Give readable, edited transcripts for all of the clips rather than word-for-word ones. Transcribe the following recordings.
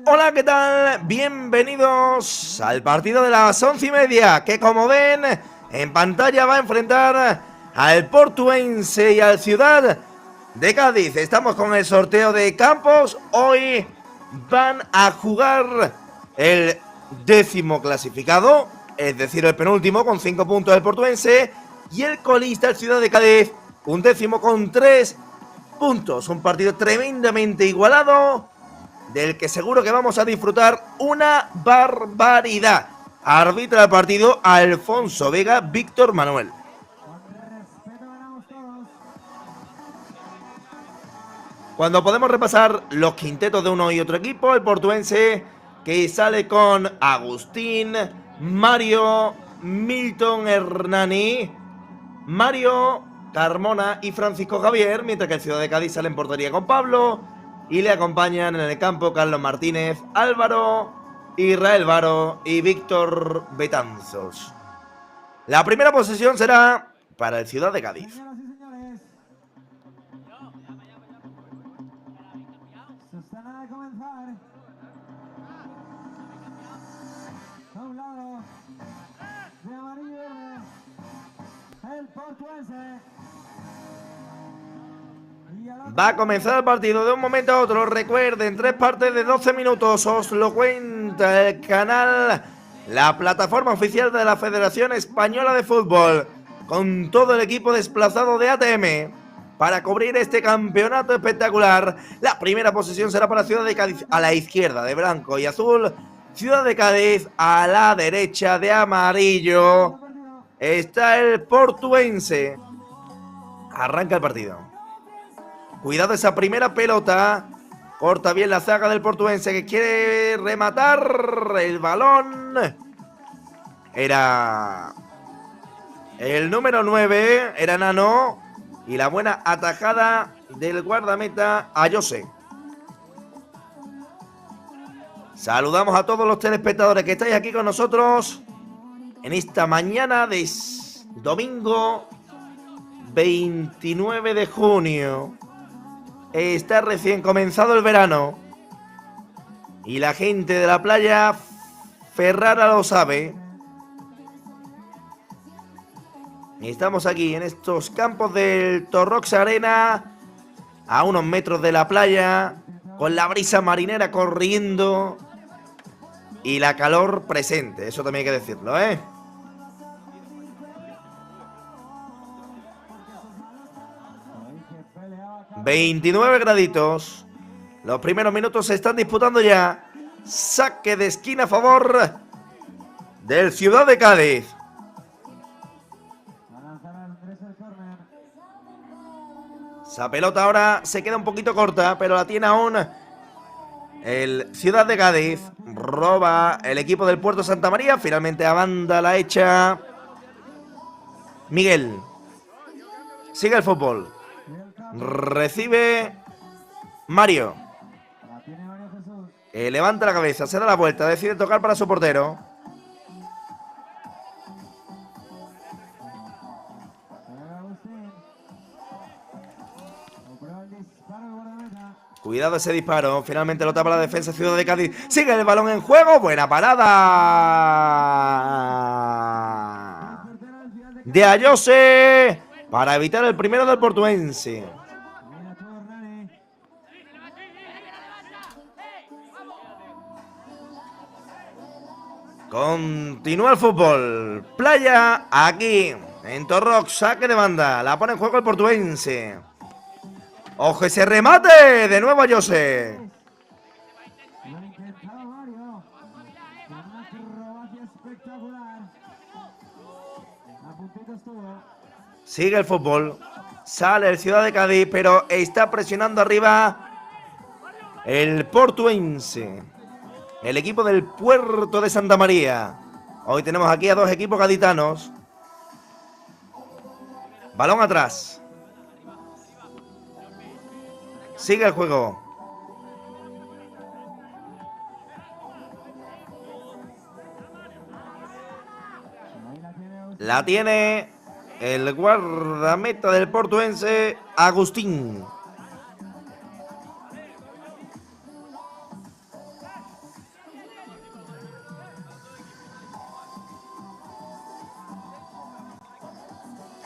Hola, ¿qué tal? Bienvenidos al partido de las 11:30, que como ven en pantalla va a enfrentar al Portuense y al Ciudad de Cádiz. Estamos con el sorteo de campos. Hoy van a jugar el 10º clasificado, es decir, el penúltimo con 5 puntos el Portuense, y el colista, el Ciudad de Cádiz, un 10º con 3 puntos. Un partido tremendamente igualado, del que seguro que vamos a disfrutar una barbaridad. Arbitra el partido Alfonso Vega Víctor Manuel. Cuando podemos repasar los quintetos de uno y otro equipo, el portuense que sale con Agustín, Mario, Milton Hernani, Mario, Carmona y Francisco Javier, mientras que el Ciudad de Cádiz sale en portería con Pablo y le acompañan en el campo Carlos Martínez, Álvaro, Israel Varo y Víctor Betanzos. La primera posesión será para el Ciudad de Cádiz. Va a comenzar el partido de un momento a otro. Recuerden, 3 partes de 12 minutos. Os lo cuenta el canal, la plataforma oficial de la Federación Española de Fútbol, con todo el equipo desplazado de ATM para cubrir este campeonato espectacular. La primera posesión será para Ciudad de Cádiz a la izquierda de blanco y azul. Ciudad de Cádiz a la derecha de amarillo. Está el portuense. Arranca el partido. Cuidado esa primera pelota. Corta bien la zaga del portuense, que quiere rematar el balón. Era el número 9, era Nano. Y la buena atajada del guardameta Ayose. Saludamos a todos los telespectadores que estáis aquí con nosotros en esta mañana de domingo 29 de junio. Está recién comenzado el verano y la gente de la playa Ferrara lo sabe. Estamos aquí en estos campos del Torrox Arena, a unos metros de la playa, con la brisa marinera corriendo y la calor presente. Eso también hay que decirlo, ¿eh? ...29 graditos... Los primeros minutos se están disputando ya. Saque de esquina a favor del Ciudad de Cádiz. Esa pelota ahora se queda un poquito corta, pero la tiene aún el Ciudad de Cádiz. Roba el equipo del Puerto Santa María. Finalmente a banda la echa Miguel. Sigue el fútbol. Recibe Mario. Levanta la cabeza, se da la vuelta, decide tocar para su portero. Cuidado ese disparo, finalmente lo tapa la defensa Ciudad de Cádiz. Sigue el balón en juego, buena parada de Ayose para evitar el primero del portuense. Continúa el fútbol. Playa aquí en Torrox, saque de banda. La pone en juego el portuense. ¡Ojo ese remate! De nuevo Ayose. Sigue el fútbol. Sale el Ciudad de Cádiz, pero está presionando arriba el portuense. El equipo del Puerto de Santa María. Hoy tenemos aquí a dos equipos gaditanos. Balón atrás. Sigue el juego. La tiene el guardameta del Portuense, Agustín.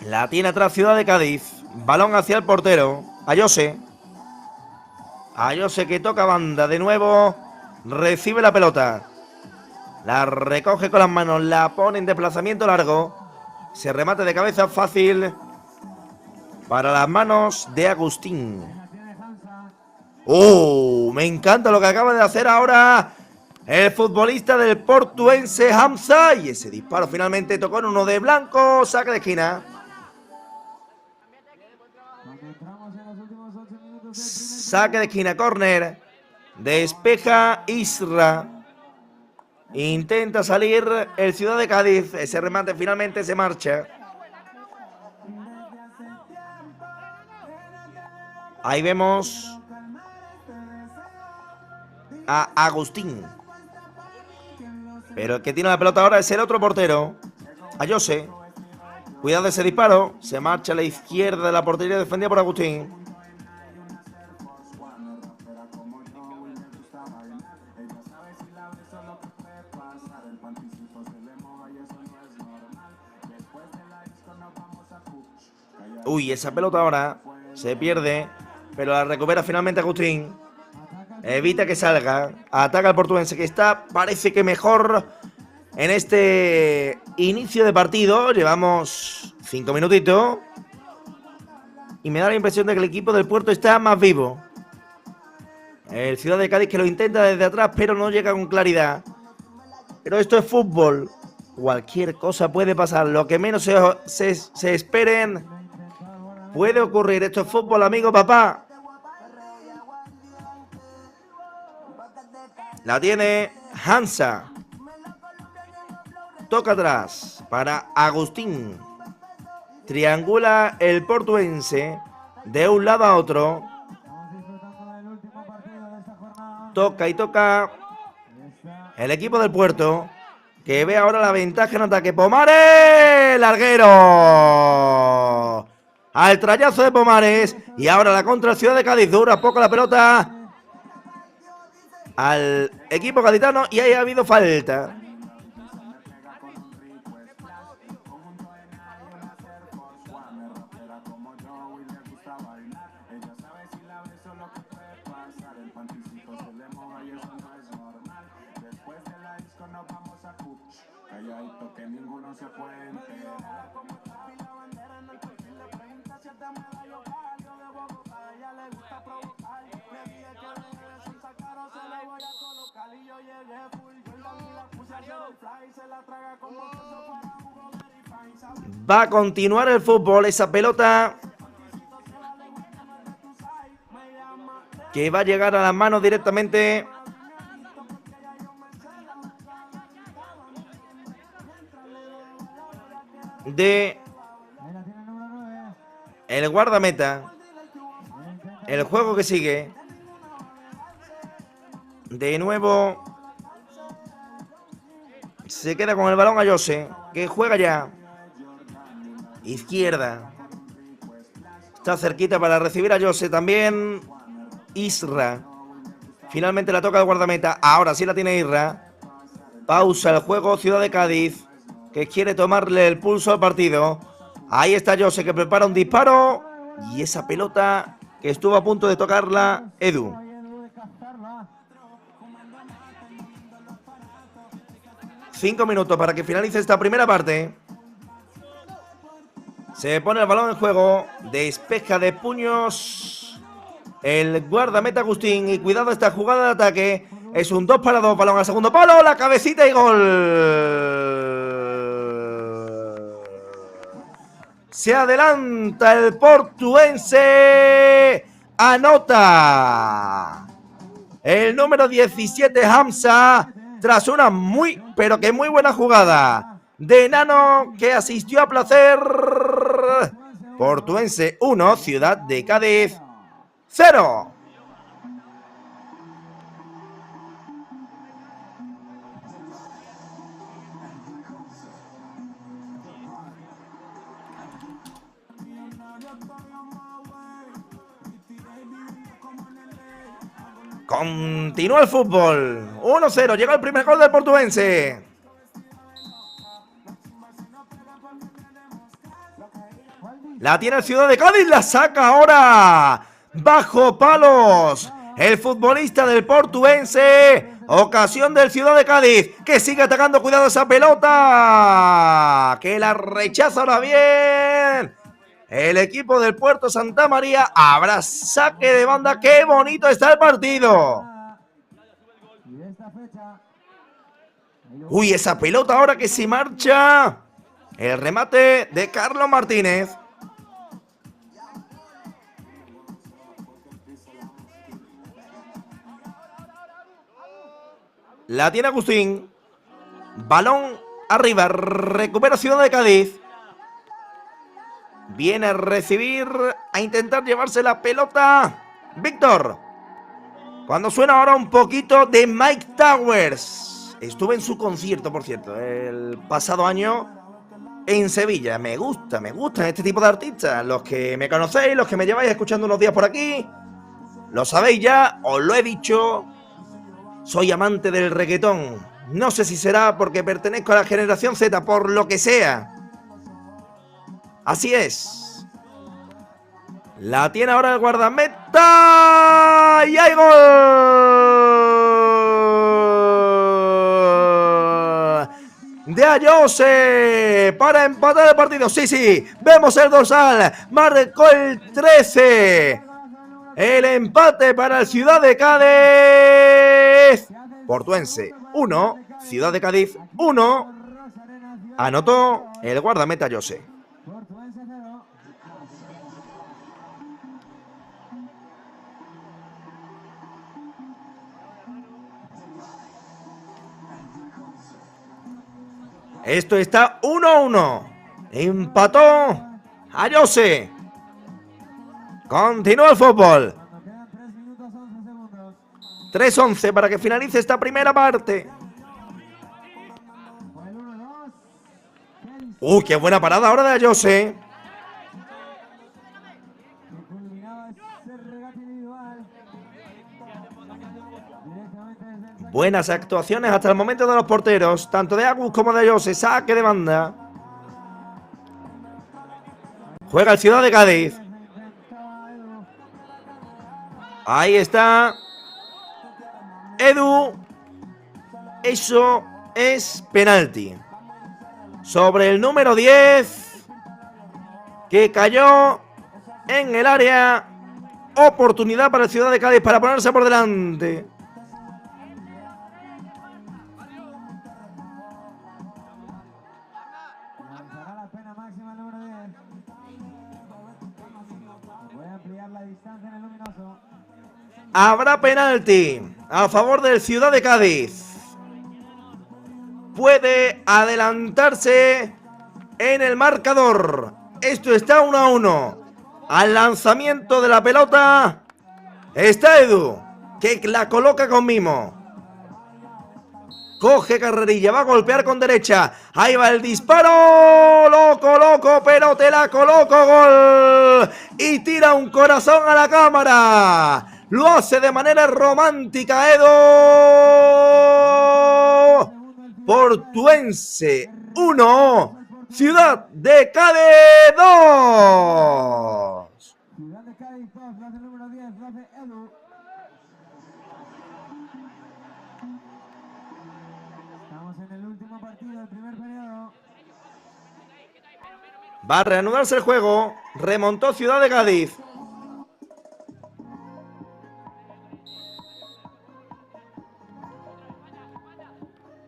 La tiene atrás Ciudad de Cádiz. Balón hacia el portero. Ayose. Ayose que toca banda de nuevo. Recibe la pelota. La recoge con las manos. La pone en desplazamiento largo. Se remate de cabeza fácil para las manos de Agustín. ¡Oh! Me encanta lo que acaba de hacer ahora el futbolista del Portuense, Hamza. Y ese disparo finalmente tocó en uno de blanco. Saque de esquina. Saque de esquina, córner. Despeja Isra. Intenta salir el Ciudad de Cádiz. Ese remate finalmente se marcha. Ahí vemos a Agustín. Pero el que tiene la pelota ahora es el otro portero, Ayose. Cuidado de ese disparo. Se marcha a la izquierda de la portería defendida por Agustín. Uy, esa pelota ahora se pierde, pero la recupera finalmente Agustín. Evita que salga. Ataca al portuense que está, parece que mejor en este inicio de partido. Llevamos 5 minutitos. Y me da la impresión de que el equipo del Puerto está más vivo. El Ciudad de Cádiz que lo intenta desde atrás, pero no llega con claridad. Pero esto es fútbol. Cualquier cosa puede pasar. Lo que menos se esperen puede ocurrir. Esto es fútbol, amigo papá. La tiene Hamza. Toca atrás para Agustín. Triangula el portuense de un lado a otro. Toca y toca el equipo del Puerto, que ve ahora la ventaja en ataque. Pomares, larguero. Al trayazo de Pomares. Y ahora la contra Ciudad de Cádiz. Dura poco la pelota al equipo gaditano y ahí ha habido falta. Va a continuar el fútbol. Esa pelota que va a llegar a las manos directamente de el guardameta. El juego que sigue. De nuevo se queda con el balón Ayose, que juega ya. Izquierda. Está cerquita para recibir a Ayose también. Isra. Finalmente la toca el guardameta. Ahora sí la tiene Isra. Pausa el juego Ciudad de Cádiz, que quiere tomarle el pulso al partido. Ahí está Ayose, que prepara un disparo. Y esa pelota que estuvo a punto de tocarla Edu. Cinco minutos para que finalice esta primera parte. Se pone el balón en juego. Despeja de puños el guardameta Agustín. Y cuidado esta jugada de ataque. Es un 2-2. Balón al segundo palo. La cabecita y gol. Se adelanta el portuense. Anota el número 17 Hamza, tras una muy, pero que muy buena jugada de Nano, que asistió a placer. Portuense 1, Ciudad de Cádiz 0. Continúa el fútbol. 1-0. Llega el primer gol del Portuense. La tiene el Ciudad de Cádiz. La saca ahora. Bajo palos. El futbolista del Portuense. Ocasión del Ciudad de Cádiz. Que sigue atacando. Cuidado esa pelota. Que la rechaza ahora bien. El equipo del Puerto Santa María. Habrá saque de banda. ¡Qué bonito está el partido! Uy, esa pelota ahora que se marcha. El remate de Carlos Martínez. La tiene Agustín. Balón arriba. Recupera Ciudad de Cádiz. Viene a recibir, a intentar llevarse la pelota Víctor. Cuando suena ahora un poquito de Mike Towers. Estuve en su concierto, por cierto, el pasado año en Sevilla. Me gustan este tipo de artistas. Los que me conocéis, los que me lleváis escuchando unos días por aquí, lo sabéis ya, os lo he dicho. Soy amante del reggaetón. No sé si será porque pertenezco a la generación Z, por lo que sea. Así es. La tiene ahora el guardameta. ¡Y hay gol! De Ayose para empatar el partido. Sí. Vemos el dorsal. Marcó el 13. El empate para el Ciudad de Cádiz. Portuense 1. Ciudad de Cádiz 1. Anotó el guardameta Ayose. Esto está 1-1. Empató Ayose. Continúa el fútbol. 3-11 para que finalice esta primera parte. ¡Qué buena parada ahora de Ayose! Buenas actuaciones hasta el momento de los porteros, tanto de Agus como de Ayose. Saque de banda. Juega el Ciudad de Cádiz. Ahí está Edu. Eso es penalti sobre el número 10, que cayó en el área. Oportunidad para el Ciudad de Cádiz para ponerse por delante. Habrá penalti a favor del Ciudad de Cádiz. Puede adelantarse en el marcador. Esto está 1-1. Al lanzamiento de la pelota está Edu, que la coloca con mimo. Coge carrerilla, va a golpear con derecha. Ahí va el disparo. Lo coloco, pero te la coloco. Gol. Y tira un corazón a la cámara. Lo hace de manera romántica Edu. Portuense 1. Ciudad de Cádiz 2. Ciudad de Cádiz 2, lo hace el número 10, lo hace Edu. Estamos en el último partido del primer periodo. Va a reanudarse el juego. Remontó Ciudad de Cádiz.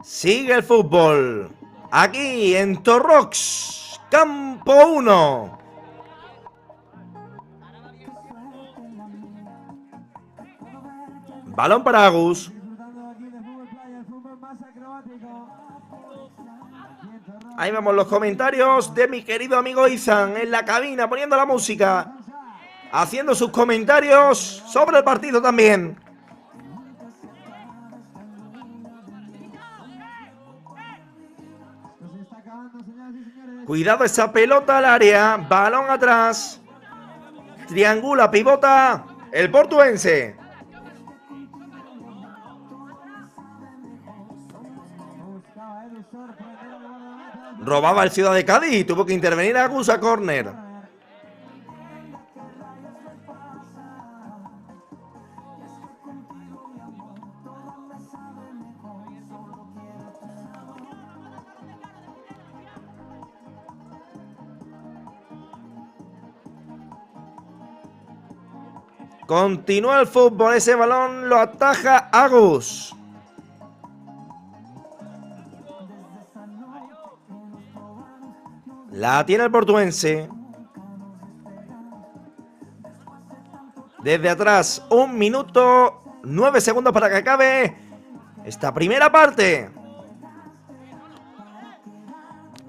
Sigue el fútbol. Aquí en Torrox, campo 1. Balón para Agus. Ahí vemos los comentarios de mi querido amigo Izan en la cabina, poniendo la música, haciendo sus comentarios sobre el partido también. Cuidado esa pelota al área, balón atrás. Triangula, pivota el Portuense. Robaba el Ciudad de Cádiz y tuvo que intervenir Agus a córner. Continúa el fútbol, ese balón lo ataja Agus. La tiene el Portuense. Desde atrás, 1 minuto 9 segundos para que acabe esta primera parte.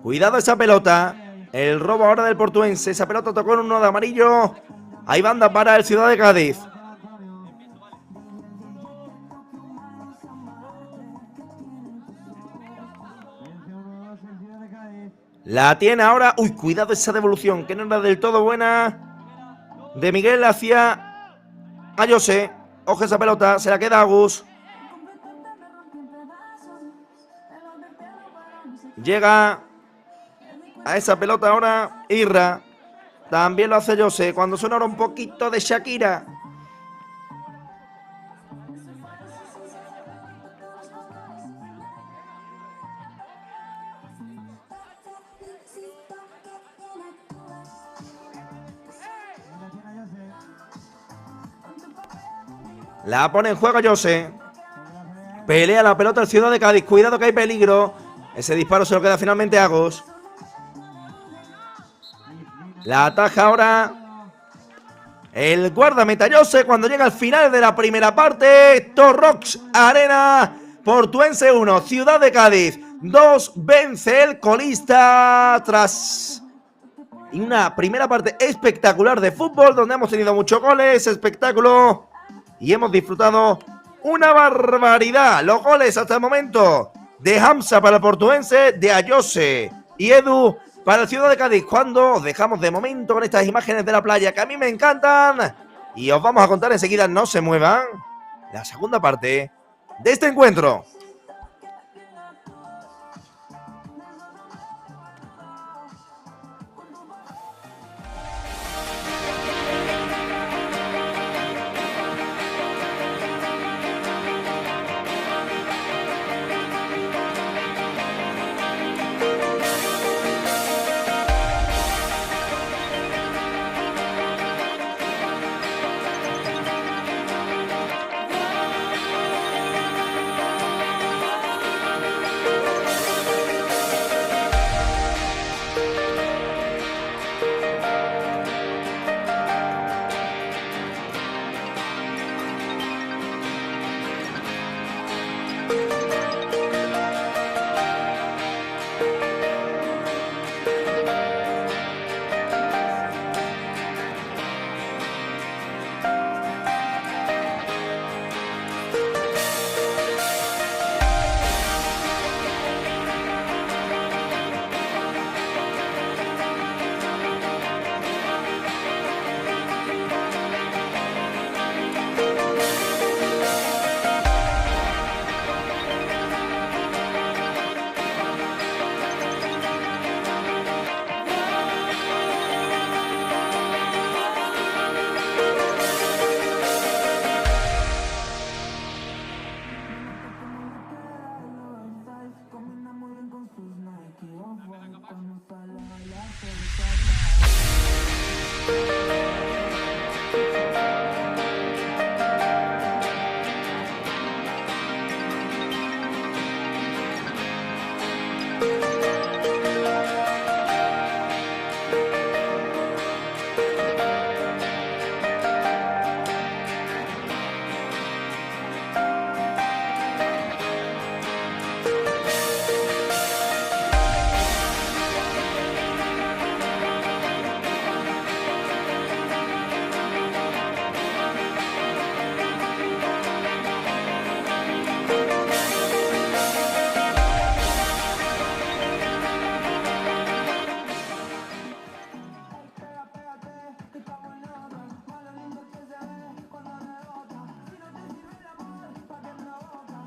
Cuidado esa pelota. El robo ahora del Portuense. Esa pelota tocó en uno de amarillo. Hay banda para el Ciudad de Cádiz. La tiene ahora. Uy, cuidado esa devolución, que no era del todo buena. De Miguel hacia a José. Ojo esa pelota, se la queda Agus. Llega a esa pelota ahora Irra. También lo hace José. Cuando suena ahora un poquito de Shakira. La pone en juego José. Pelea la pelota el Ciudad de Cádiz. Cuidado que hay peligro. Ese disparo se lo queda finalmente a Agus. La ataja ahora el guardameta José cuando llega al final de la primera parte. Torrox Arena. Portuense 1, Ciudad de Cádiz 2. Vence el colista tras una primera parte espectacular de fútbol donde hemos tenido muchos goles, espectáculo y hemos disfrutado una barbaridad. Los goles hasta el momento de Hamza para el Portuense, de Ayose y Edu para el Ciudad de Cádiz. Cuando os dejamos de momento con estas imágenes de la playa que a mí me encantan y os vamos a contar enseguida, no se muevan, la segunda parte de este encuentro.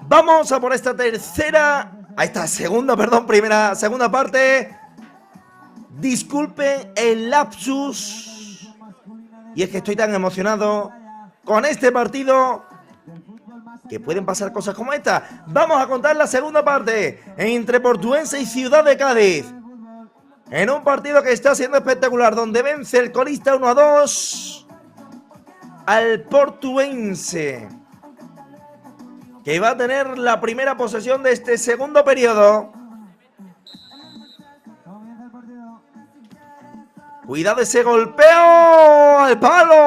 Vamos a por esta segunda parte. Disculpen el lapsus. Y es que estoy tan emocionado con este partido que pueden pasar cosas como esta. Vamos a contar la segunda parte entre Portuense y Ciudad de Cádiz. En un partido que está siendo espectacular, donde vence el colista 1-2 al Portuense, que va a tener la primera posesión de este segundo periodo. Cuidado ese golpeo al palo.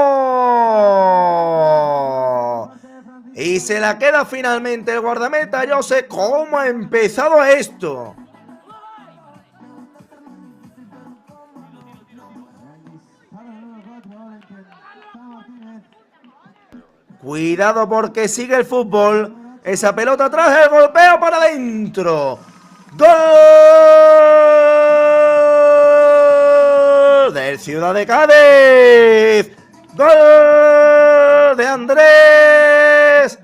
Y se la queda finalmente el guardameta. Yo sé cómo ha empezado esto. Cuidado porque sigue el fútbol. Esa pelota atrás, el golpeo para adentro. ¡Gol del Ciudad de Cádiz! ¡Gol de Andrés!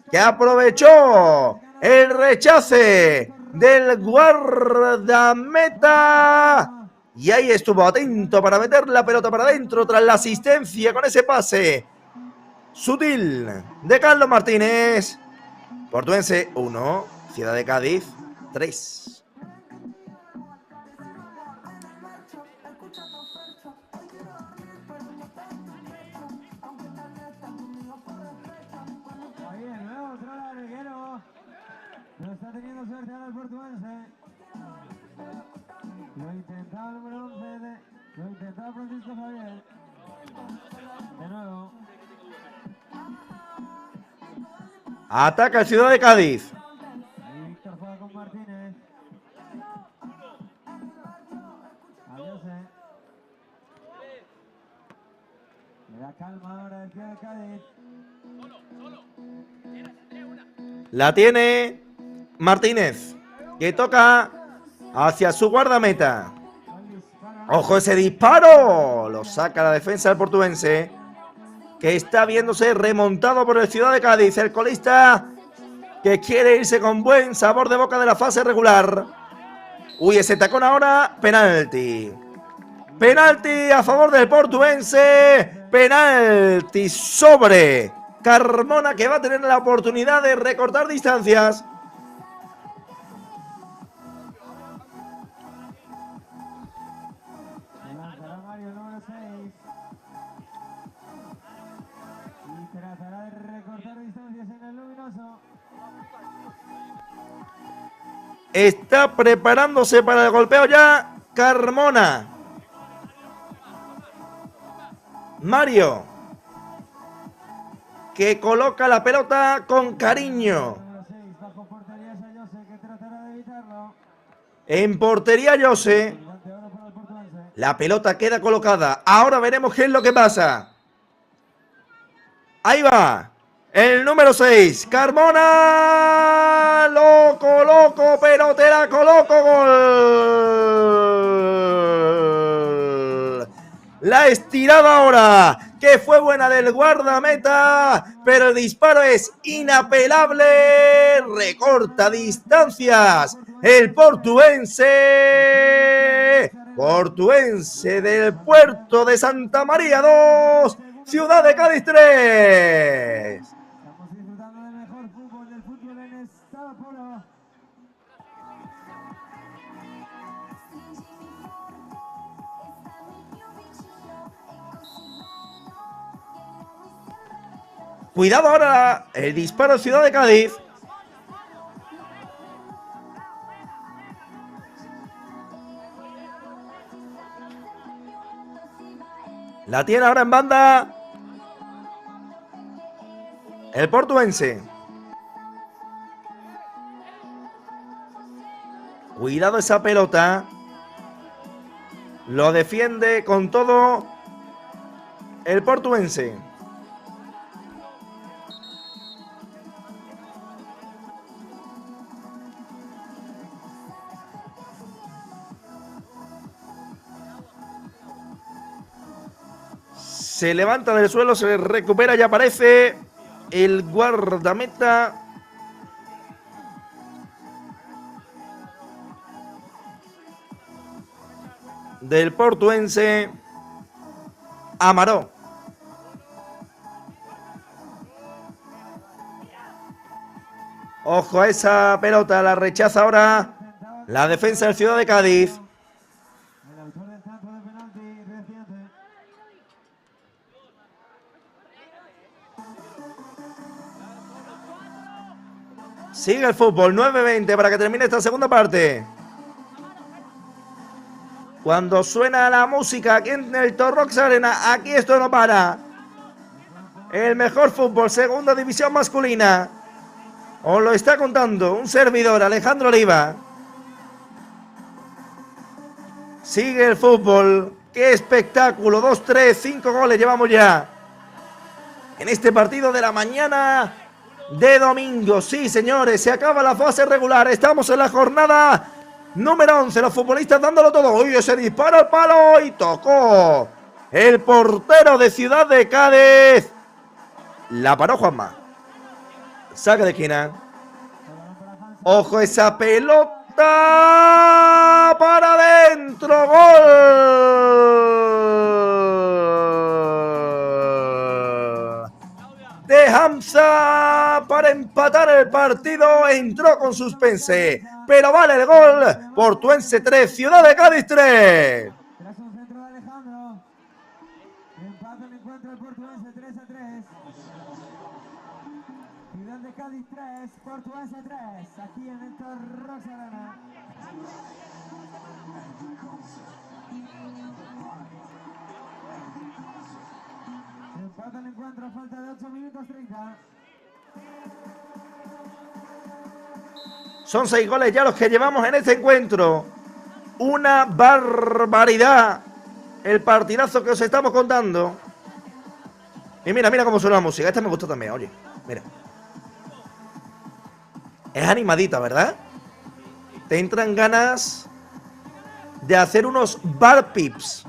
Que aprovechó el rechace del guardameta. Y ahí estuvo atento para meter la pelota para adentro tras la asistencia con ese pase sutil de Carlos Martínez. Portuense 1, Ciudad de Cádiz 3. No está teniendo suerte ahora el Portuense. Lo intentaba el número 11, lo intentaba Francisco Javier. De nuevo. Ataca el Ciudad de Cádiz. Ahí Víctor juega con Martínez. Adiós. Le da calma ahora el Ciudad de Cádiz. La tiene Martínez, que toca hacia su guardameta. ¡Ojo ese disparo! Lo saca la defensa del Portuense, que está viéndose remontado por el Ciudad de Cádiz. El colista que quiere irse con buen sabor de boca de la fase regular. Uy, ese tacón ahora, penalti. Penalti a favor del Portuense. Penalti sobre Carmona, que va a tener la oportunidad de recortar distancias. Lanzará Mario el número 6. Y tratará de recortar distancias en el luminoso. Está preparándose para el golpeo ya Carmona. Mario, que coloca la pelota con cariño. Bajo portería es Ayose, que tratará de evitarlo. En portería Jose. La pelota queda colocada. Ahora veremos qué es lo que pasa. Ahí va. El número 6. Carmona. Lo coloco, pero te la coloco. Gol. La estirada ahora, que fue buena del guardameta, pero el disparo es inapelable. Recorta distancias el portuense del puerto de Santa María 2, Ciudad de Cádiz 3. Estamos disfrutando del mejor fútbol, del fútbol en estado puro. Cuidado ahora, el disparo de Ciudad de Cádiz. La tiene ahora en banda el portuense. Cuidado esa pelota. Lo defiende con todo el portuense. Se levanta del suelo, se recupera y aparece el guardameta del portuense Amaró. Ojo a esa pelota, la rechaza ahora la defensa del Ciudad de Cádiz. El autor del tanto de penalti reciente. Sigue el fútbol, 9:20 para que termine esta segunda parte. Cuando suena la música aquí en el Torrox Arena, aquí esto no para. El mejor fútbol, segunda división masculina. Os lo está contando un servidor, Alejandro Oliva. Sigue el fútbol. ¡Qué espectáculo! 2-3, 5 goles llevamos ya en este partido de la mañana de domingo. Sí, señores, se acaba la fase regular. Estamos en la jornada número 11. Los futbolistas dándolo todo. ¡Uy, ese disparo al palo! Y tocó el portero de Ciudad de Cádiz. La paró Juanma. Saque de esquina. Ojo esa pelota para adentro. Gol de Hamza para empatar el partido. Entró con suspense, pero vale el gol. Portuense 3, Ciudad de Cádiz 3. Tras un centro de Alejandro. Empate el encuentro el portuense 3-3. Ciudad de Cádiz 3, Portuense 3. Aquí en el Torrox Arena. Empate el encuentro a falta de 8 minutos 30. Son 6 goles ya los que llevamos en este encuentro. Una barbaridad el partidazo que os estamos contando. Y mira, mira cómo suena la música. Esta me gustó también, oye. Mira. Es animadita, ¿verdad? Te entran ganas de hacer unos bar pips.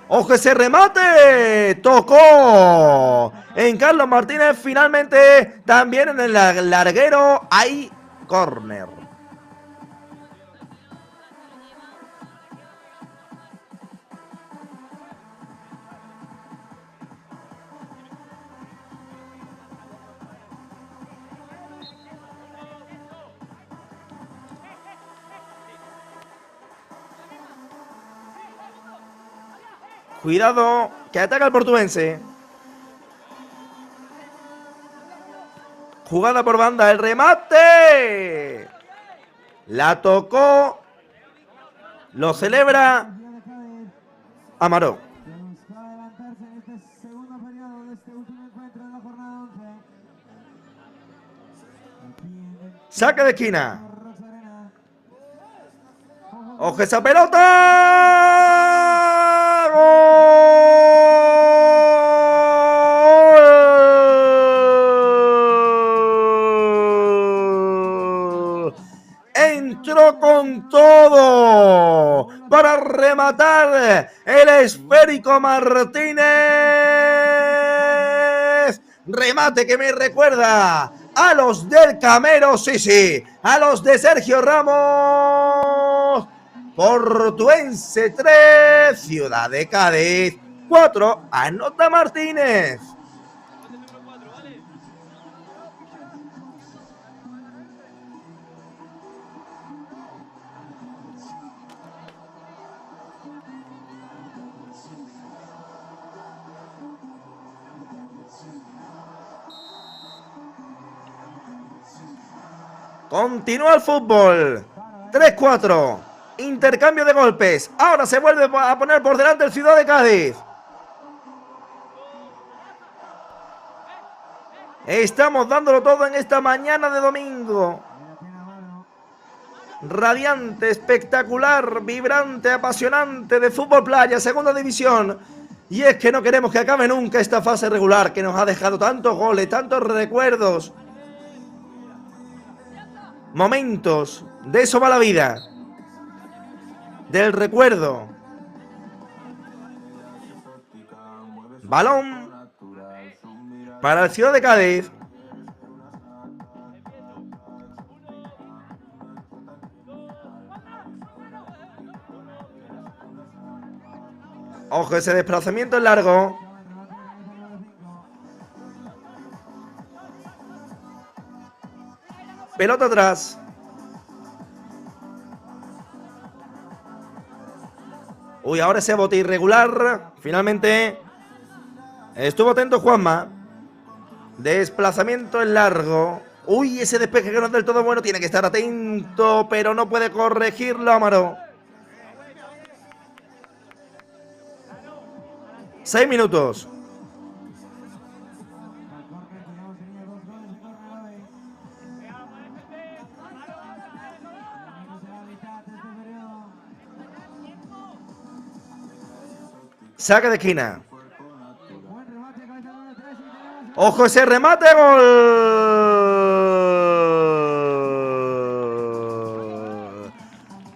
¡Ojo ese remate! ¡Tocó! En Carlos Martínez, finalmente, también en el larguero, hay córner. Cuidado, que ataca el portuense. Jugada por banda, el remate. La tocó. Lo celebra Amaró. Busca adelantarse en este segundo periodo de este último encuentro de la jornada 11. Aquí en el Saque de esquina. Torrox Arena. ¡Ojo esa pelota! ¡Gol! Entró con todo para rematar el esférico Martínez. Remate que me recuerda a los del Camero, sí, sí, a los de Sergio Ramos. Portuense 3, Ciudad de Cádiz 4, anota Martínez. Continúa el fútbol. 3-4. Intercambio de golpes. Ahora se vuelve a poner por delante el Ciudad de Cádiz. Estamos dándolo todo en esta mañana de domingo. Radiante, espectacular, vibrante, apasionante de fútbol playa, segunda división. Y es que no queremos que acabe nunca esta fase regular que nos ha dejado tantos goles, tantos recuerdos. Momentos, de eso va la vida. Del recuerdo. Balón para el Ciudad de Cádiz. Ojo, ese desplazamiento es largo. Pelota atrás. Uy, ahora ese bote irregular. Finalmente estuvo atento Juanma. Desplazamiento en largo. Uy, ese despeje que no es del todo bueno. Tiene que estar atento, pero no puede corregirlo Amaro. 6 minutos. Saque de esquina. Ojo ese remate, gol.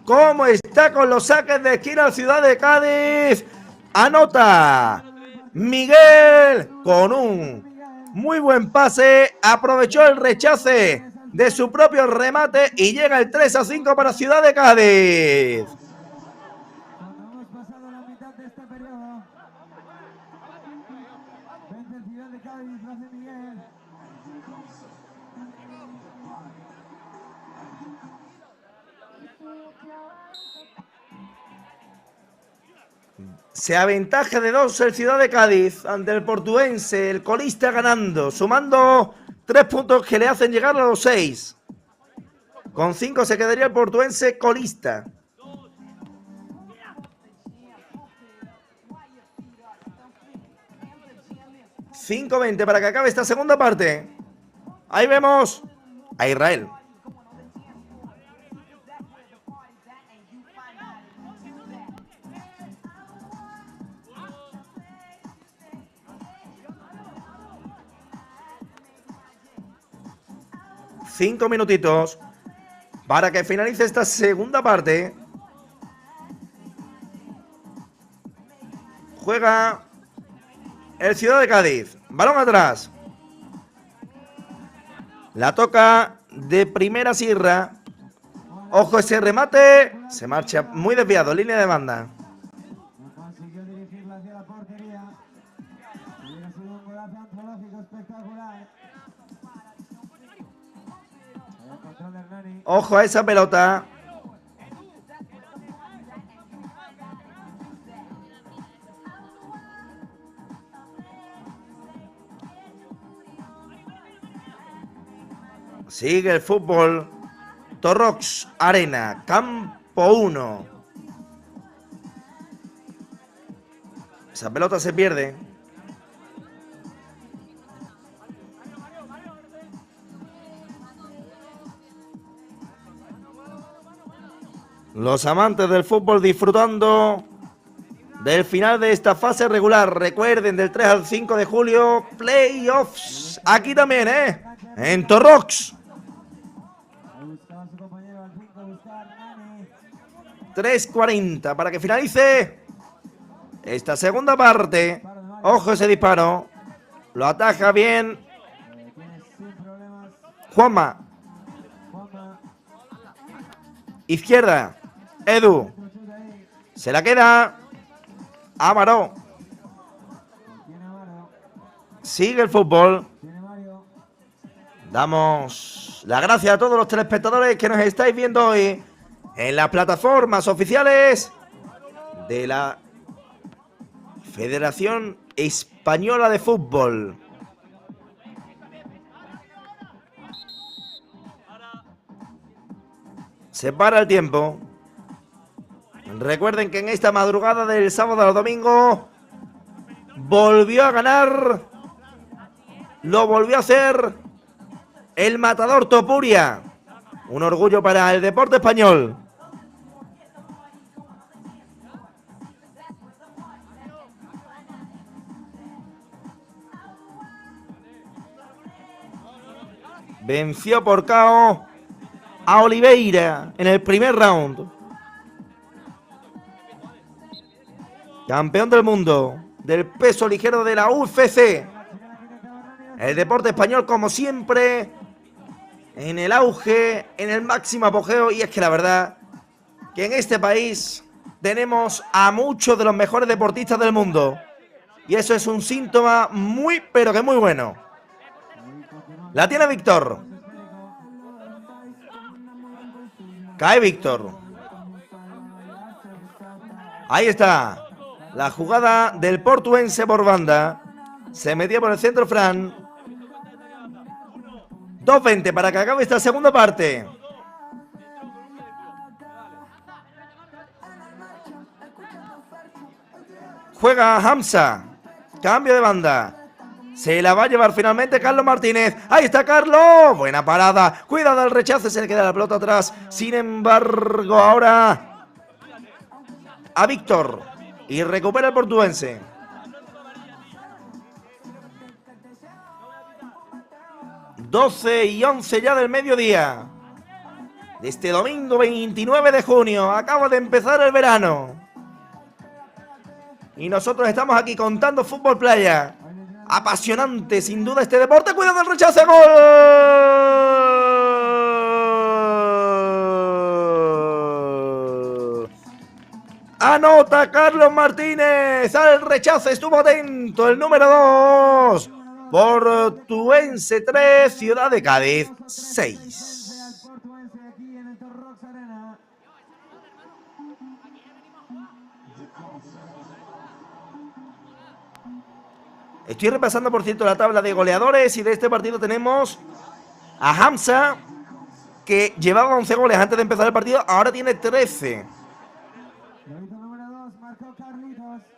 ¿Cómo está con los saques de esquina Ciudad de Cádiz? Anota Miguel con un muy buen pase. Aprovechó el rechace de su propio remate y llega el 3-5 para Ciudad de Cádiz. Cuando hemos pasado la mitad de este periodo, vence el Ciudad de Cádiz, lo hace Miguel. Se aventaja de 2 el Ciudad de Cádiz ante el portuense, el colista ganando, sumando 3 puntos que le hacen llegar a los 6. Con 5 se quedaría el portuense colista. $5:20 para que acabe esta segunda parte. Ahí vemos a Israel. Cinco minutitos para que finalice esta segunda parte. Juega el Ciudad de Cádiz. Balón atrás. La toca de primera Sierra. Ojo ese remate. Se marcha muy desviado. Línea de banda. No consiguió dirigirla hacia la portería. Hubiera sido un golazo antológico espectacular. El control de Hernani. Ojo a esa pelota. Sigue el fútbol. Torrox Arena, campo 1. Esa pelota se pierde. Los amantes del fútbol disfrutando del final de esta fase regular. Recuerden, del 3 al 5 de julio, playoffs. Aquí también, en Torrox. Buscaba a su compañero al 5, buscaba a Hernani. 3:40 para que finalice esta segunda parte. Ojo ese disparo. Lo ataja bien Tiene sin problemas. Juanma. Juanma. Izquierda. Edu. Otro chute ahí. Se la queda Amaro. Tiene Amaro. Sigue el fútbol. Tiene Mario. Damos las gracias a todos los telespectadores que nos estáis viendo hoy en las plataformas oficiales de la Federación Española de Fútbol. Se para el tiempo. Recuerden que en esta madrugada del sábado al domingo volvió a ganar. Lo volvió a hacer el matador Topuria. Un orgullo para el deporte español. Venció por KO a Oliveira en el primer round. Campeón del mundo del peso ligero de la UFC. El deporte español, como siempre, en el auge, en el máximo apogeo. Y es que la verdad que en este país tenemos a muchos de los mejores deportistas del mundo. Y eso es un síntoma muy, pero que muy bueno. La tiene Víctor. Cae Víctor. Ahí está. La jugada del portuense por banda. Se metía por el centro Fran. 2:20 para que acabe esta segunda parte. Juega Hamza. Cambio de banda. Se la va a llevar finalmente Carlos Martínez. Ahí está Carlos. Buena parada. Cuidado al rechazo. Se le queda la pelota atrás. Sin embargo, ahora a Víctor. Y recupera el portuense. Doce y 11 ya del mediodía. De este domingo 29 de junio. Acaba de empezar el verano. Y nosotros estamos aquí contando fútbol playa. Apasionante, sin duda, este deporte. Cuidado del rechazo. ¡Gol! Anota Carlos Martínez. Al rechazo estuvo atento el número 2. Portuense 3, Ciudad de Cádiz 6. Estoy repasando, por cierto, la tabla de goleadores y de este partido tenemos a Hamza, que llevaba 11 goles antes de empezar el partido, ahora tiene 13.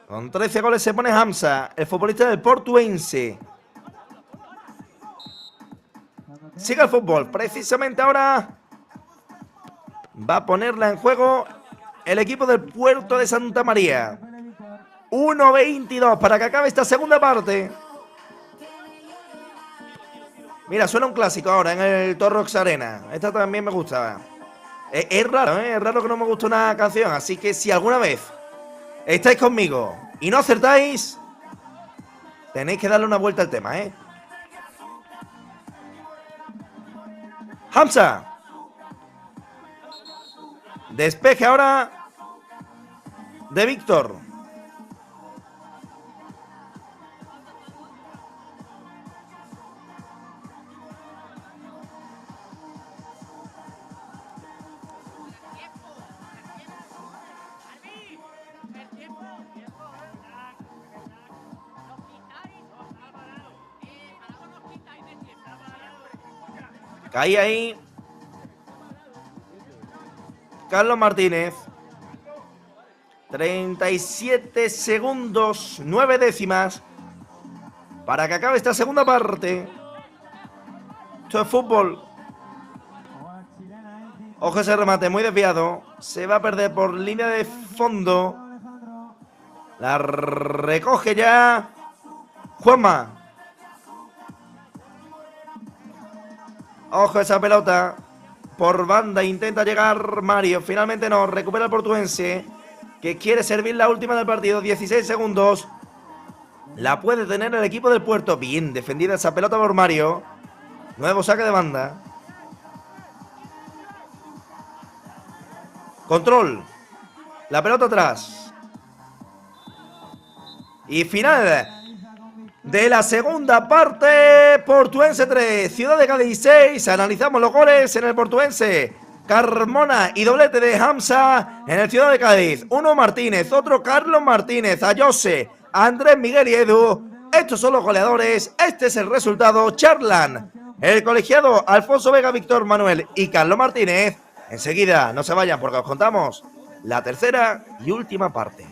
Con 13 goles se pone Hamza, el futbolista del portuense. Sigue el fútbol, precisamente ahora va a ponerla en juego el equipo del Puerto de Santa María. 1:22 para que acabe esta segunda parte. Mira, suena un clásico ahora en el Torrox Arena. Esta también me gustaba. Es raro, es raro que no me guste una canción. Así que si alguna vez estáis conmigo y no acertáis, tenéis que darle una vuelta al tema, ¿eh? Hamza. Despeje ahora de Víctor. Caí ahí Carlos Martínez. 37 segundos, 9 décimas para que acabe esta segunda parte. Esto es fútbol. Ojo ese remate, muy desviado. Se va a perder por línea de fondo. La recoge ya Juanma. Ojo esa pelota. Por banda intenta llegar Mario. Finalmente no. Recupera el portuense, que quiere servir la última del partido. 16 segundos. La puede tener el equipo del Puerto. Bien defendida esa pelota por Mario. Nuevo saque de banda. Control. La pelota atrás. Y final de la segunda parte. Portuense 3, Ciudad de Cádiz 6. Analizamos los goles en el Portuense. Carmona y doblete de Hamza. En el Ciudad de Cádiz, uno Martínez, otro Carlos Martínez, a Jose, Andrés, Miguel y Edu. Estos son los goleadores. Este es el resultado. Charlan el colegiado Alfonso Vega, Víctor Manuel y Carlos Martínez. Enseguida, no se vayan porque os contamos la tercera y última parte.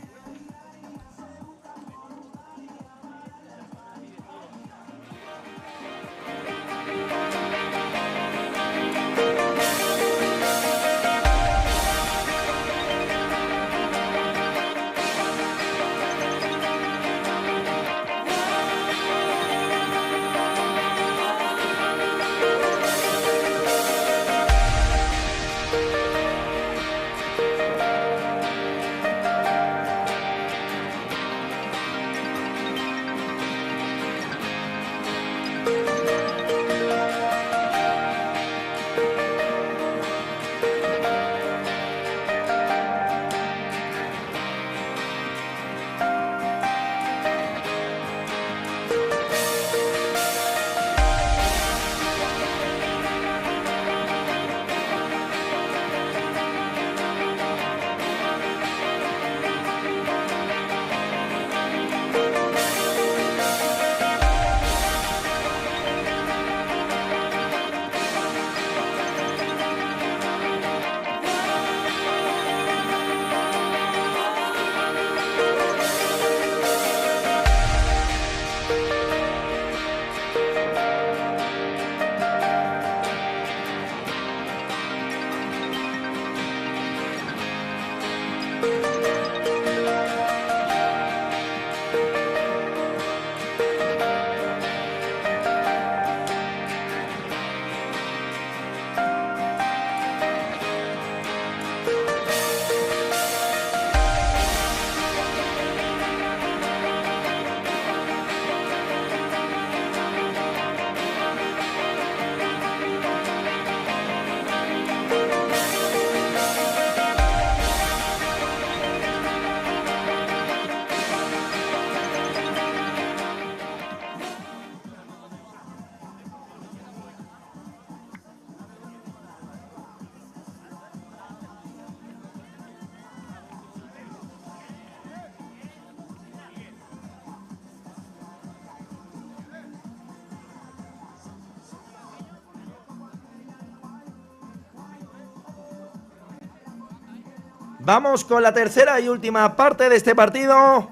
Vamos con la tercera y última parte de este partido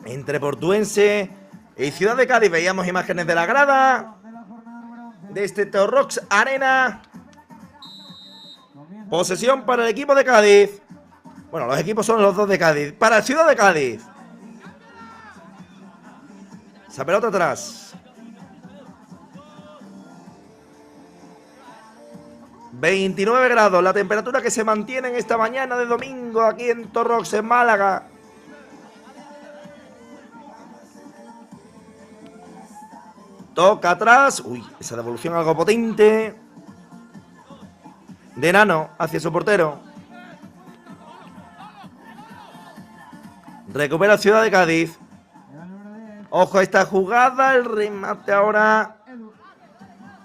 entre Portuense y Ciudad de Cádiz. Veíamos imágenes de la grada de este Torrox Arena. Posesión para el equipo de Cádiz. Bueno, los equipos son los dos de Cádiz. Para Ciudad de Cádiz. Esa pelota atrás. 29 grados, la temperatura que se mantiene en esta mañana de domingo aquí en Torrox, en Málaga. Toca atrás. Uy, esa devolución algo potente. De Nano hacia su portero. Recupera Ciudad de Cádiz. Ojo a esta jugada. El remate ahora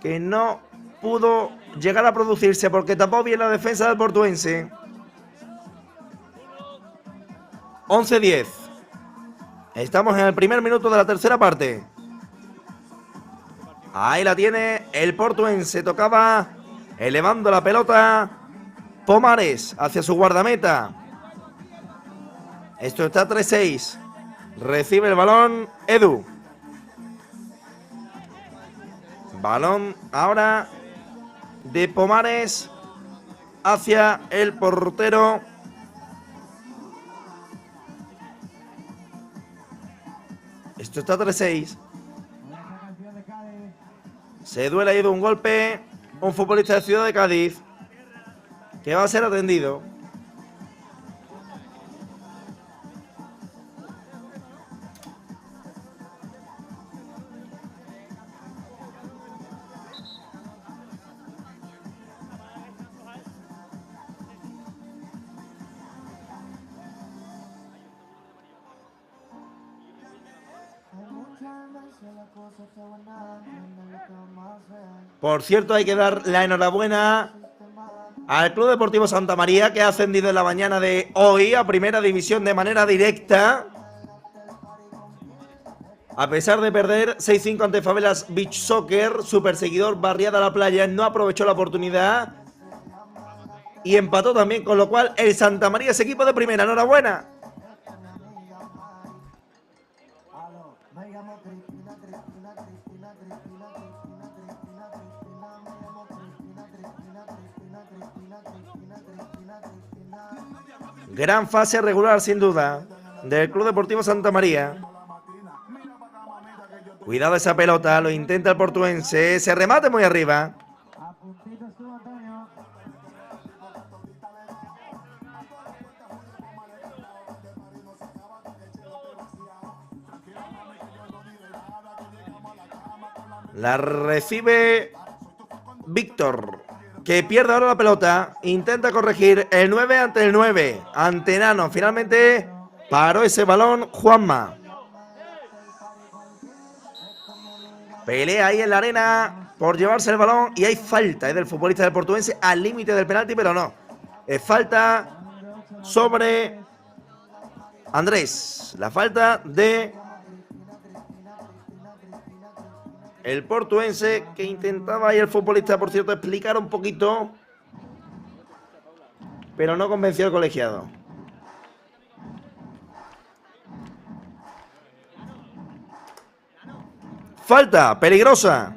que no pudo llegar a producirse porque tapó bien la defensa del Portuense. 11-10. Estamos en el primer minuto de la tercera parte. Ahí la tiene el Portuense. Tocaba elevando la pelota Pomares hacia su guardameta. Esto está 3-6. Recibe el balón Edu. Balón ahora de Pomares hacia el portero Esto está 3-6. Se duele ahí de un golpe un futbolista de Ciudad de Cádiz que va a ser atendido. Por cierto, hay que dar la enhorabuena al Club Deportivo Santa María, que ha ascendido en la mañana de hoy a Primera División de manera directa. A pesar de perder 6-5 ante Favelas Beach Soccer, su perseguidor Barriada La Playa no aprovechó la oportunidad y empató también, con lo cual el Santa María es equipo de primera. ¡Enhorabuena! Gran fase regular, sin duda, del Club Deportivo Santa María. Cuidado esa pelota, lo intenta el portuense. Se remate muy arriba. La recibe Víctor, que pierde ahora la pelota. Intenta corregir el 9 ante el 9, ante Nano. Finalmente paró ese balón Juanma. Pelea ahí en la arena por llevarse el balón y hay falta del futbolista del portuense al límite del penalti, pero no. Es falta sobre Andrés. La falta de el portuense, que intentaba ahí el futbolista, por cierto, explicar un poquito, pero no convenció al colegiado. Falta, peligrosa.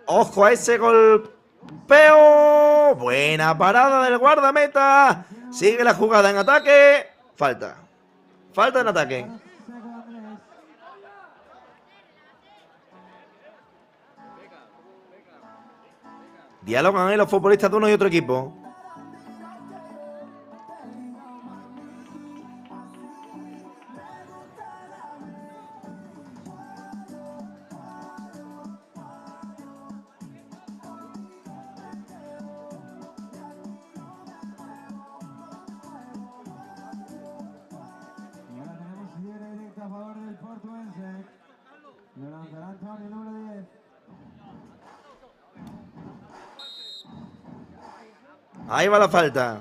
Ojo a ese golpeo. Buena parada del guardameta. Sigue la jugada en ataque. Falta. Falta en ataque. Dialogan ahí los futbolistas de uno y otro equipo. Ahí va la falta.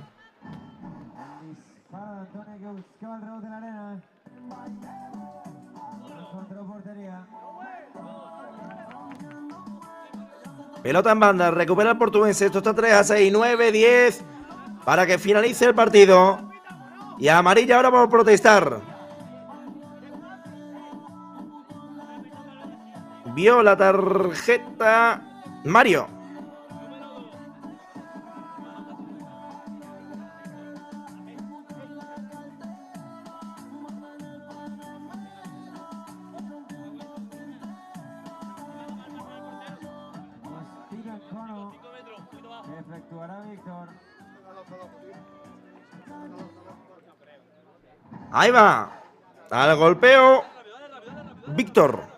Antonio, que buscaba el rebote en la arena. Encontró portería. Pelota en banda, recupera el Portuense. Esto está 3-6, 9-10 para que finalice el partido. Y amarilla ahora por protestar. Vio la tarjeta Mario. Efectuará Víctor. Ahí va. Al golpeo. Víctor.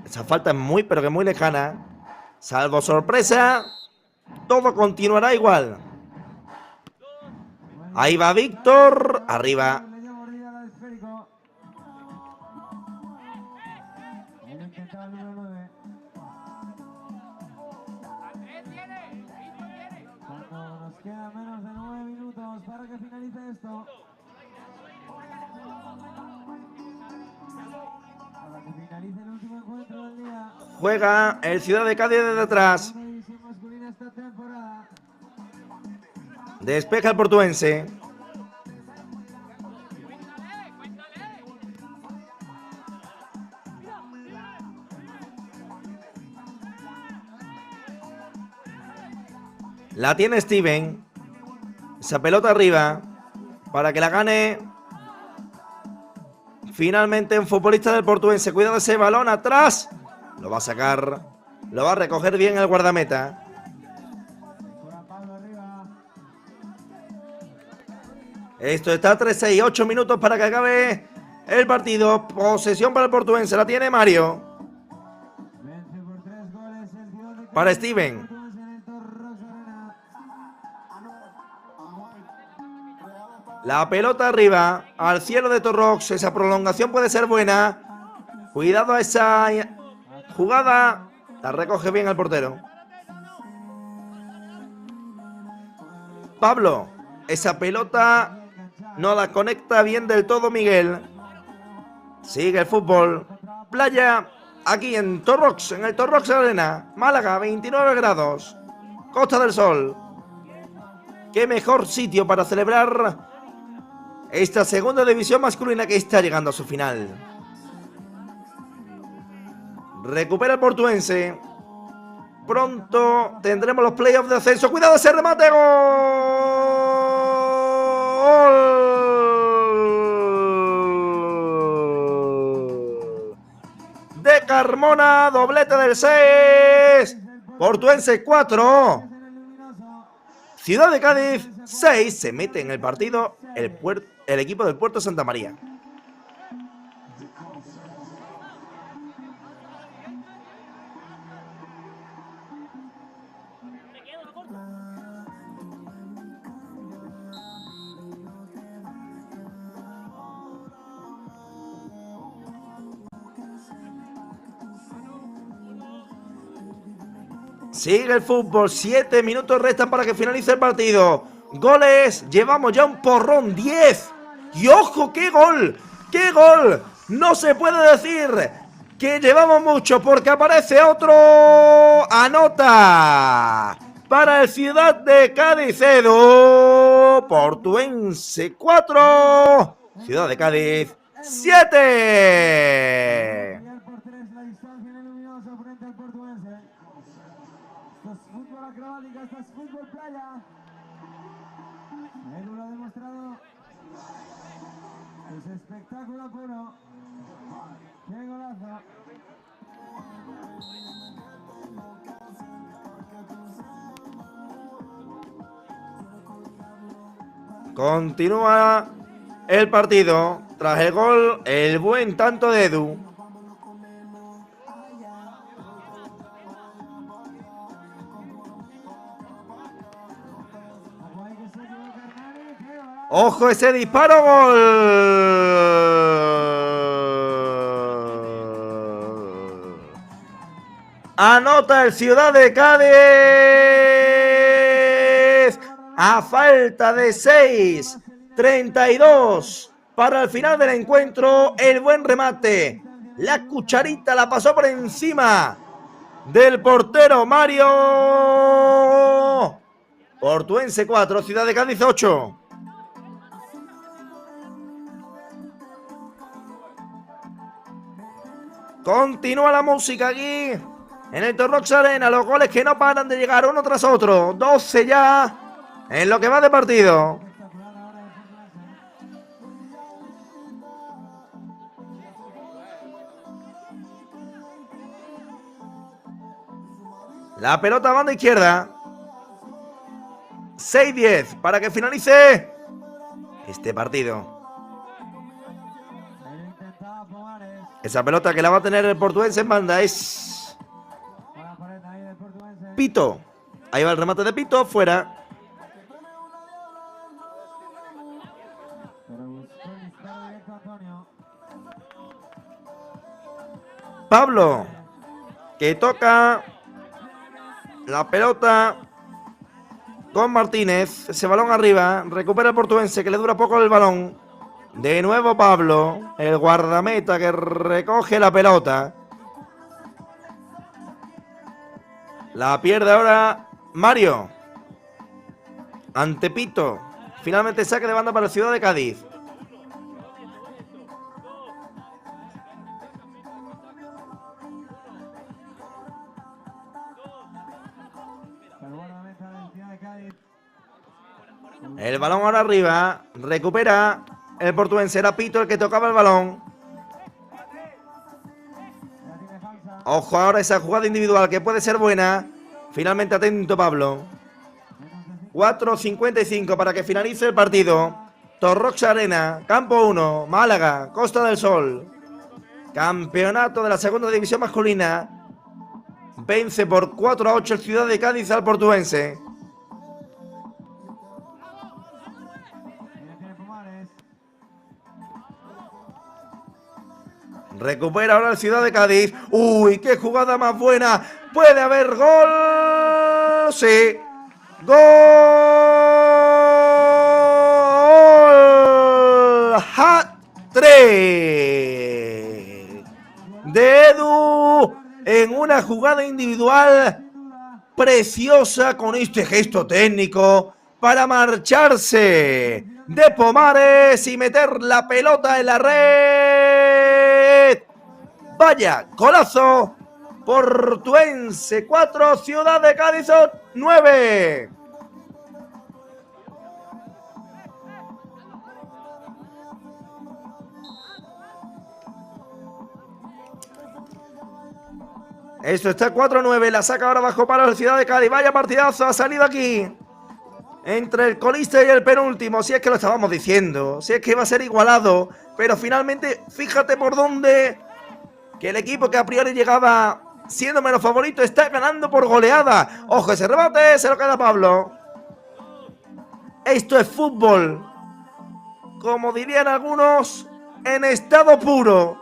Esa falta es muy, pero que muy lejana. Salvo sorpresa, todo continuará igual. Ahí va Víctor. Arriba. Cuando nos queda menos de 9 minutos para que finalice esto. Para que finalice el último encuentro del día. Juega el Ciudad de Cádiz desde atrás. Despeja el Portuense. La tiene Steven. Esa pelota arriba para que la gane finalmente un futbolista del Portuense. Cuidado ese balón atrás. Lo va a sacar. Lo va a recoger bien el guardameta. Esto está 3-6, 8 minutos para que acabe el partido. Posesión para el Portuense. La tiene Mario. Para Steven. La pelota arriba, al cielo de Torrox. Esa prolongación puede ser buena. Cuidado a esa jugada. La recoge bien el portero. Pablo. Esa pelota no la conecta bien del todo Miguel. Sigue el fútbol. Playa. Aquí en Torrox, en el Torrox Arena. Málaga, 29 grados. Costa del Sol. Qué mejor sitio para celebrar esta segunda división masculina que está llegando a su final. Recupera el Portuense. Pronto tendremos los playoffs de ascenso. ¡Cuidado ese remate! ¡Gol! De Carmona. Doblete del 6. Portuense 4. Ciudad de Cádiz 6. Se mete en el partido el equipo del Puerto Santa María. Sigue el fútbol, 7 minutos restan para que finalice el partido. Goles, llevamos ya un porrón, 10. Y ojo, qué gol, qué gol. No se puede decir que llevamos mucho porque aparece otro. Anota para el Ciudad de Cádiz, Edu. Portuense 4, Ciudad de Cádiz 7. Fútbol acrobático, esto es fútbol playa. Edu lo ha demostrado. Es espectáculo puro. ¡Qué golazo! Continúa el partido. Tras el gol, el buen tanto de Edu. ¡Ojo ese disparo! ¡Gol! Anota el Ciudad de Cádiz. A falta de 6. 32. Para el final del encuentro. El buen remate. La cucharita la pasó por encima del portero Mario. Portuense 4, Ciudad de Cádiz 8. Continúa la música aquí en el Torrox Arena. Los goles que no paran de llegar uno tras otro. 12 ya en lo que va de partido. La pelota a banda izquierda. 6-10 para que finalice este partido. Esa pelota que la va a tener el portuense en banda es Pito. Ahí va el remate de Pito, fuera. Pablo, que toca la pelota con Martínez. Ese balón arriba, recupera el portuense, que le dura poco el balón. De nuevo Pablo, el guardameta que recoge la pelota. La pierde ahora Mario. Ante Pito. Finalmente saque de banda para la Ciudad de Cádiz. El balón ahora arriba. Recupera el portuense. Era Pito el que tocaba el balón. Ojo ahora esa jugada individual que puede ser buena. Finalmente atento Pablo. 4:55 para que finalice el partido. Torrox Arena, Campo 1, Málaga, Costa del Sol. Campeonato de la segunda división masculina. Vence por 4-8 el Ciudad de Cádiz al portuense. Recupera ahora el Ciudad de Cádiz. ¡Uy, qué jugada más buena! ¡Puede haber gol! ¡Sí! ¡Gol! ¡Hat-trick! De Edu en una jugada individual preciosa con este gesto técnico para marcharse de Pomares y meter la pelota en la red. Vaya golazo. Portuense 4, Ciudad de Cádiz 9. Esto está 4-9, la saca ahora bajo para la Ciudad de Cádiz. Vaya partidazo, ha salido aquí entre el colista y el penúltimo. Si es que lo estábamos diciendo, si es que iba a ser igualado, pero finalmente fíjate por dónde, que el equipo que a priori llegaba siendo menos favorito está ganando por goleada. Ojo, ese rebate se lo queda Pablo. Esto es fútbol, como dirían algunos, en estado puro.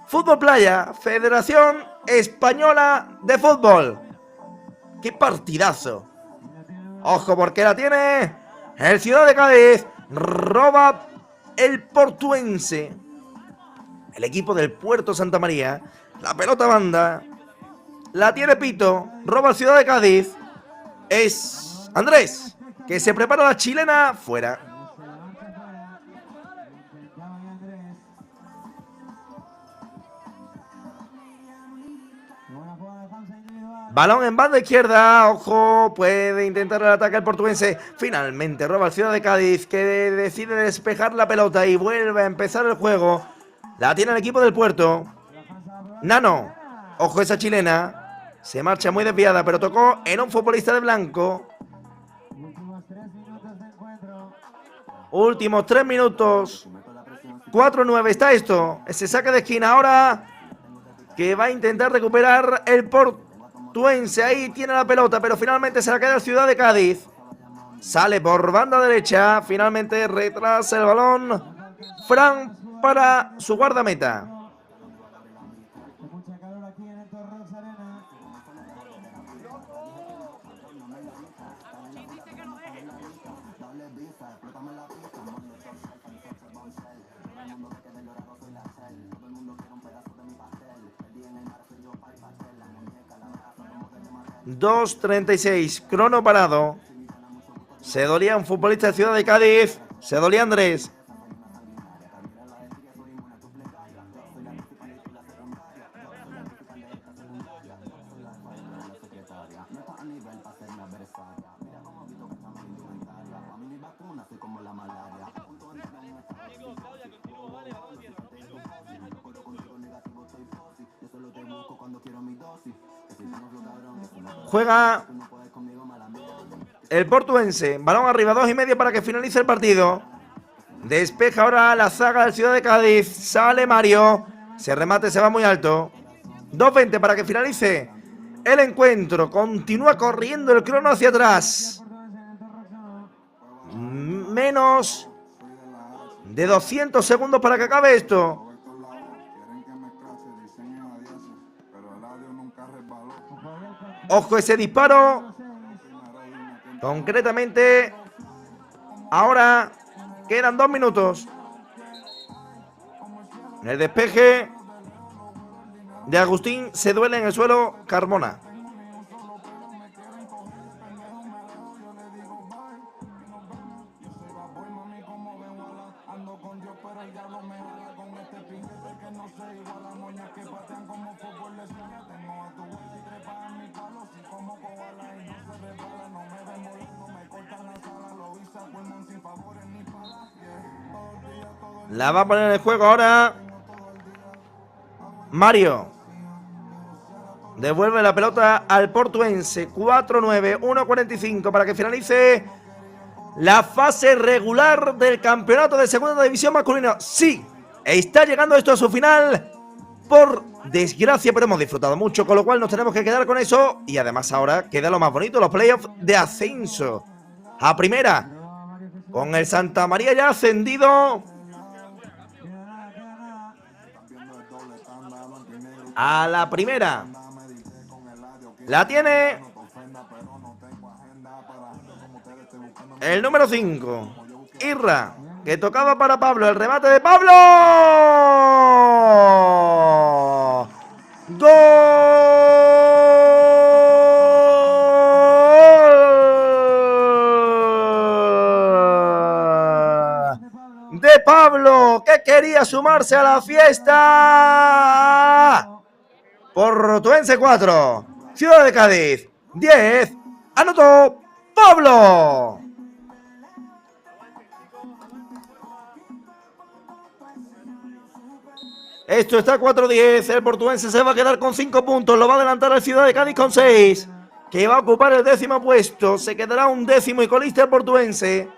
Fútbol Playa, Federación Española de Fútbol. ¡Qué partidazo! Ojo, porque la tiene el Ciudad de Cádiz. Roba el portuense, el equipo del Puerto Santa María. La pelota banda la tiene Pito. Roba el Ciudad de Cádiz. Es Andrés, que se prepara la chilena. Fuera. Balón en banda izquierda. Ojo, puede intentar el ataque al portuense. Finalmente roba el Ciudad de Cádiz, que decide despejar la pelota y vuelve a empezar el juego. La tiene el equipo del Puerto. Nano. Ojo esa chilena. Se marcha muy desviada, pero tocó en un futbolista de blanco. Últimos 3 minutos. 4-9 está esto. Ese saque de esquina ahora, que va a intentar recuperar el portuense. Ahí tiene la pelota, pero finalmente se la queda el Ciudad de Cádiz. Sale por banda derecha. Finalmente retrasa el balón Fran para su guardameta. 2:36, crono parado. Se dolía un futbolista de Ciudad de Cádiz. Se dolía Andrés. Juega el portuense. Balón arriba, 2:30 para que finalice el partido. Despeja ahora la zaga del Ciudad de Cádiz. Sale Mario. Se remate, se va muy alto. 2:20 para que finalice el encuentro. Continúa corriendo el crono hacia atrás. Menos de 200 segundos para que acabe esto. Ojo ese disparo. Concretamente, ahora quedan 2 minutos. El despeje de Agustín se duele en el suelo Carmona. La va a poner en el juego ahora Mario. Devuelve la pelota al portuense. 4:09, 1:45 para que finalice la fase regular del campeonato de segunda división masculino. Sí, está llegando esto a su final, por desgracia, pero hemos disfrutado mucho, con lo cual nos tenemos que quedar con eso. Y además ahora queda lo más bonito, los playoffs de ascenso a primera, con el Santa María ya ascendido a la primera. La tiene el número 5, Irra, que tocaba para Pablo. El remate de Pablo. ¡Gol! De Pablo, que quería sumarse a la fiesta. Portuense 4, Ciudad de Cádiz 10. Anotó Pablo. Esto está 4-10. El portuense se va a quedar con 5 puntos. Lo va a adelantar el Ciudad de Cádiz con 6, que va a ocupar el 10º puesto. Se quedará un 10º y colista el portuense.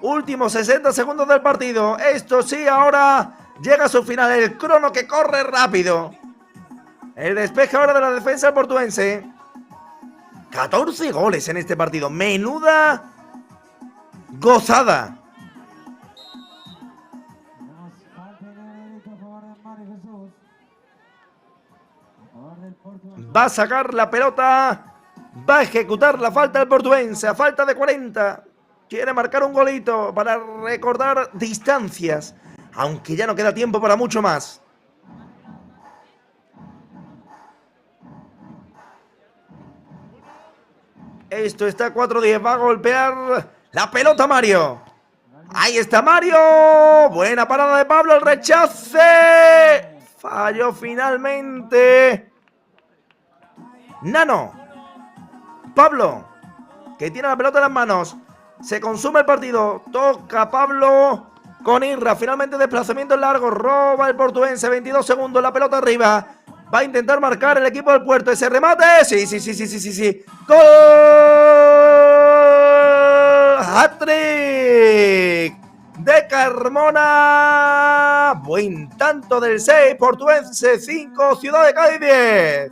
Últimos 60 segundos del partido. Esto sí, ahora llega a su final. El crono que corre rápido. El despeje ahora de la defensa del portuense. 14 goles en este partido. Menuda gozada. Va a sacar la pelota. Va a ejecutar la falta del portuense. A falta de 40. Quiere marcar un golito para recordar distancias. Aunque ya no queda tiempo para mucho más. Esto está 4-10. Va a golpear la pelota Mario. Ahí está Mario. Buena parada de Pablo. El rechace. Falló finalmente Nano. Pablo, que tiene la pelota en las manos. Se consume el partido. Toca Pablo con Irra. Finalmente desplazamiento largo. Roba el portuense. 22 segundos. La pelota arriba. Va a intentar marcar el equipo del Puerto. Ese remate. Sí. ¡Gol! ¡Hat-trick de Carmona! Buen tanto del 6. Portuense 5. Ciudad de Cádiz 10.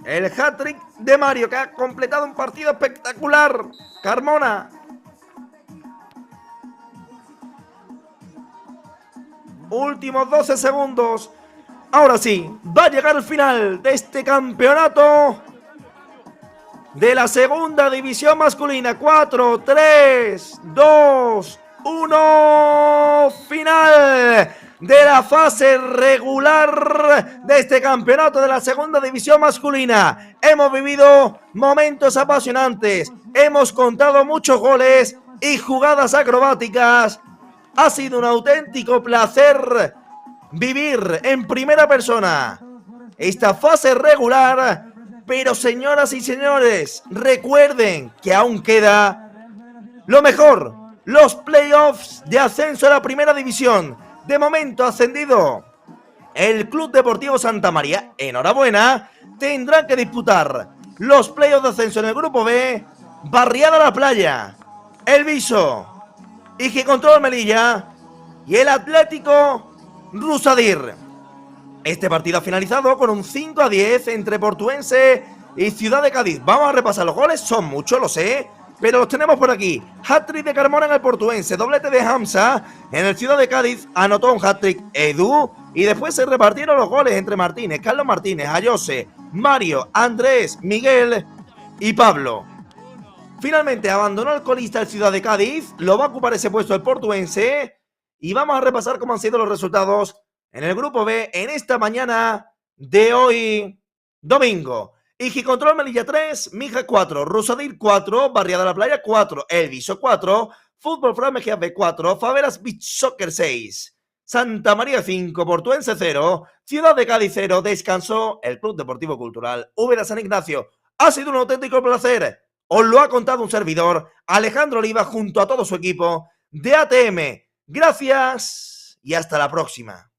El hat-trick de Mario, que ha completado un partido espectacular. Carmona. Últimos 12 segundos. Ahora sí, va a llegar el final de este campeonato de la segunda división masculina. 4, 3, 2, 1 final de la fase regular de este campeonato de la segunda división masculina. Hemos vivido momentos apasionantes, hemos contado muchos goles y jugadas acrobáticas. Ha sido un auténtico placer vivir en primera persona esta fase regular, pero señoras y señores, recuerden que aún queda lo mejor, los playoffs de ascenso a la primera división. De momento ascendido el Club Deportivo Santa María, enhorabuena, tendrán que disputar los playoffs de ascenso en el grupo B, Barriada La Playa, El Viso, IG Control Melilla y el Atlético Rusadir. Este partido ha finalizado con un 5-10 entre Portuense y Ciudad de Cádiz. Vamos a repasar los goles, son muchos, lo sé, pero los tenemos por aquí. Hat-trick de Carmona en el Portuense, doblete de Hamza en el Ciudad de Cádiz, anotó un hat-trick Edu, y después se repartieron los goles entre Martínez, Carlos Martínez, Ayose, Mario, Andrés, Miguel y Pablo. Finalmente abandonó el colista el Ciudad de Cádiz, lo va a ocupar ese puesto el Portuense, y vamos a repasar cómo han sido los resultados en el grupo B en esta mañana de hoy, domingo. IG Control Melilla 3, Mija 4, Rusadir 4, Barriada La Playa 4, El Viso 4, Fútbol Fran Mejía B 4, Favelas Beach Soccer 6, Santa María 5, Portuense 0, Ciudad de Cádiz 0, descansó el Club Deportivo Cultural Úbeda San Ignacio. Ha sido un auténtico placer, os lo ha contado un servidor, Alejandro Oliva, junto a todo su equipo de ATM. Gracias y hasta la próxima.